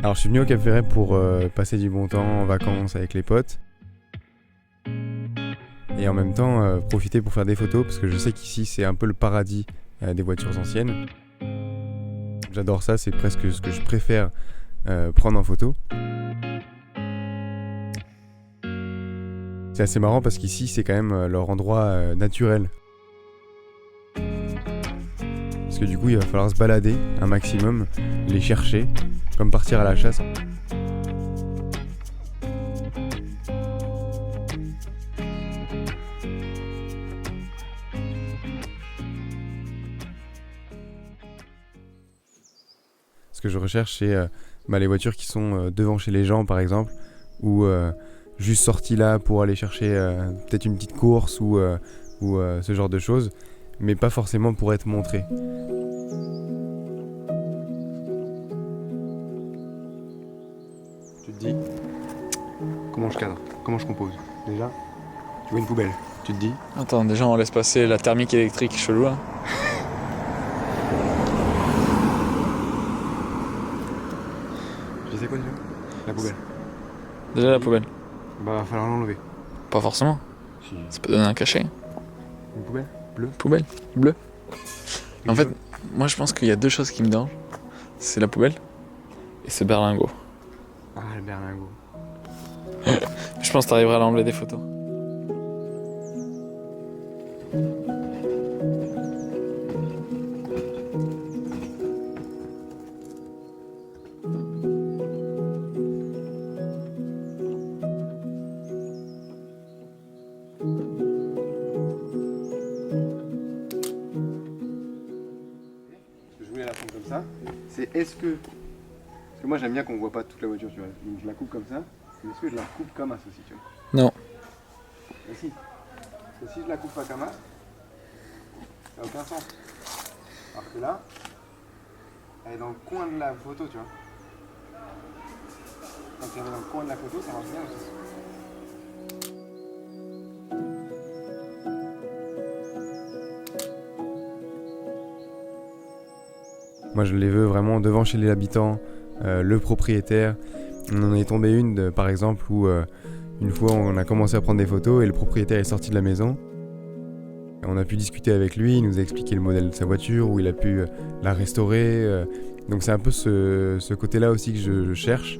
Alors je suis venu au Cap Ferret pour passer du bon temps en vacances avec les potes. Et en même temps profiter pour faire des photos parce que je sais qu'ici c'est un peu le paradis des voitures anciennes. J'adore ça, c'est presque ce que je préfère prendre en photo. C'est assez marrant parce qu'ici c'est quand même leur endroit naturel. Parce que du coup il va falloir se balader un maximum, les chercher, comme partir à la chasse. Ce que je recherche c'est les voitures qui sont devant chez les gens par exemple, ou juste sorties là pour aller chercher peut-être une petite course ou ce genre de choses, mais pas forcément pour être montrées. Tu te dis, comment je cadre, comment je compose. Déjà, tu vois une poubelle, tu te dis. Attends, déjà on laisse passer la thermique électrique chelou là. Tu sais quoi déjà? La poubelle. Déjà la poubelle. Bah va falloir l'enlever. Pas forcément. Si. Ça peut donner un cachet. Une poubelle bleue. Poubelle, bleue. En fait, moi je pense qu'il y a deux choses qui me dérangent. C'est la poubelle et ce berlingot. Ah le berlingot. Je pense que t'arriveras à l'enlever des photos. Je voulais la prendre comme ça. C'est est-ce que... Parce que moi j'aime bien qu'on voit pas toute la voiture, tu vois. Donc je la coupe comme ça. Mais est-ce que je la coupe comme as aussi, tu vois? Non. Mais si. Parce que si je la coupe pas comme as, ça n'a aucun sens. Alors que là, elle est dans le coin de la photo, tu vois. Quand elle est dans le coin de la photo, ça marche bien aussi. Moi je les veux vraiment devant chez les habitants, le propriétaire. On en est tombé une par exemple où une fois on a commencé à prendre des photos et le propriétaire est sorti de la maison. On a pu discuter avec lui, il nous a expliqué le modèle de sa voiture, où il a pu la restaurer. Donc c'est un peu ce côté-là aussi que je cherche.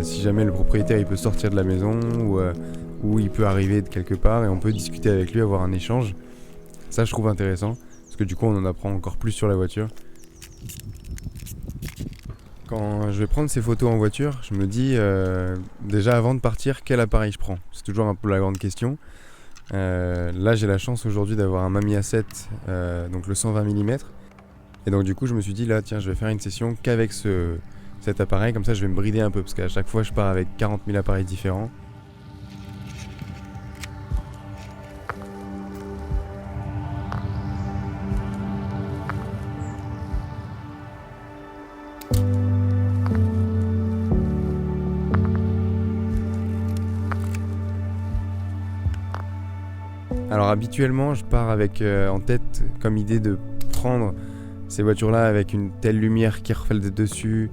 Si jamais le propriétaire il peut sortir de la maison ou il peut arriver de quelque part et on peut discuter avec lui, avoir un échange. Ça je trouve intéressant parce que du coup on en apprend encore plus sur la voiture. Quand je vais prendre ces photos en voiture, je me dis déjà avant de partir quel appareil je prends. C'est toujours un peu la grande question. Là j'ai la chance aujourd'hui d'avoir un Mamiya 7, donc le 120 mm. Et donc du coup je me suis dit là tiens je vais faire une session qu'avec cet appareil, comme ça je vais me brider un peu parce qu'à chaque fois je pars avec 40 000 appareils différents. Alors habituellement je pars avec en tête comme idée de prendre ces voitures-là avec une telle lumière qui reflète dessus,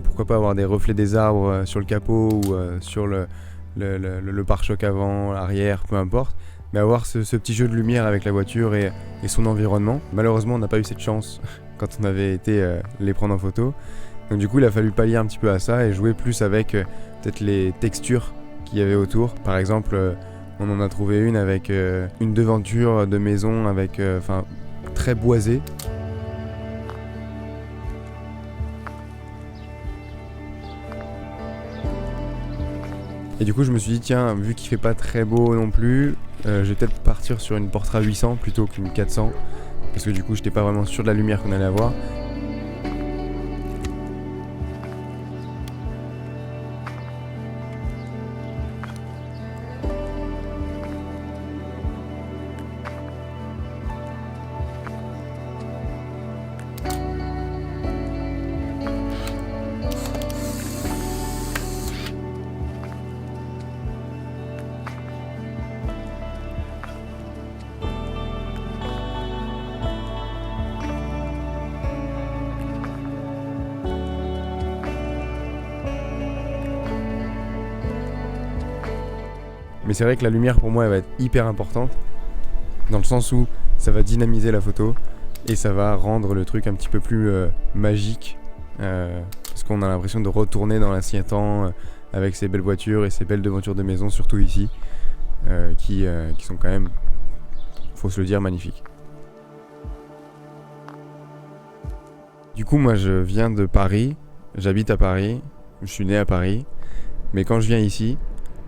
pourquoi pas avoir des reflets des arbres sur le capot ou sur le pare-choc avant, arrière, peu importe, mais avoir ce petit jeu de lumière avec la voiture et son environnement. Malheureusement on n'a pas eu cette chance quand on avait été les prendre en photo, donc du coup il a fallu pallier un petit peu à ça et jouer plus avec peut-être les textures qu'il y avait autour. Par exemple on en a trouvé une avec une devanture de maison avec très boisée. Et du coup je me suis dit tiens, vu qu'il fait pas très beau non plus, je vais peut-être partir sur une Portra 800 plutôt qu'une 400 parce que du coup j'étais pas vraiment sûr de la lumière qu'on allait avoir. Mais c'est vrai que la lumière pour moi elle va être hyper importante, dans le sens où ça va dynamiser la photo et ça va rendre le truc un petit peu plus magique, parce qu'on a l'impression de retourner dans l'ancien temps avec ces belles voitures et ces belles devantures de maison, surtout ici, qui sont quand même, faut se le dire, magnifiques. Du coup, moi je viens de Paris, j'habite à Paris, je suis né à Paris, mais quand je viens ici,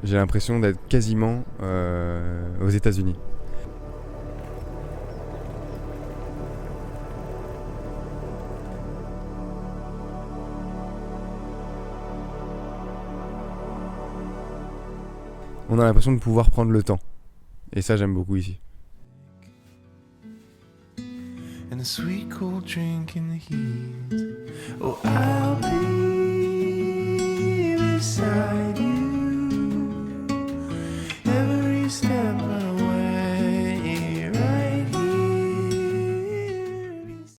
j'ai l'impression d'être quasiment aux États-Unis. On a l'impression de pouvoir prendre le temps. Et ça, j'aime beaucoup ici. And a sweet cold drink in the heat. Oh, I'll be beside you.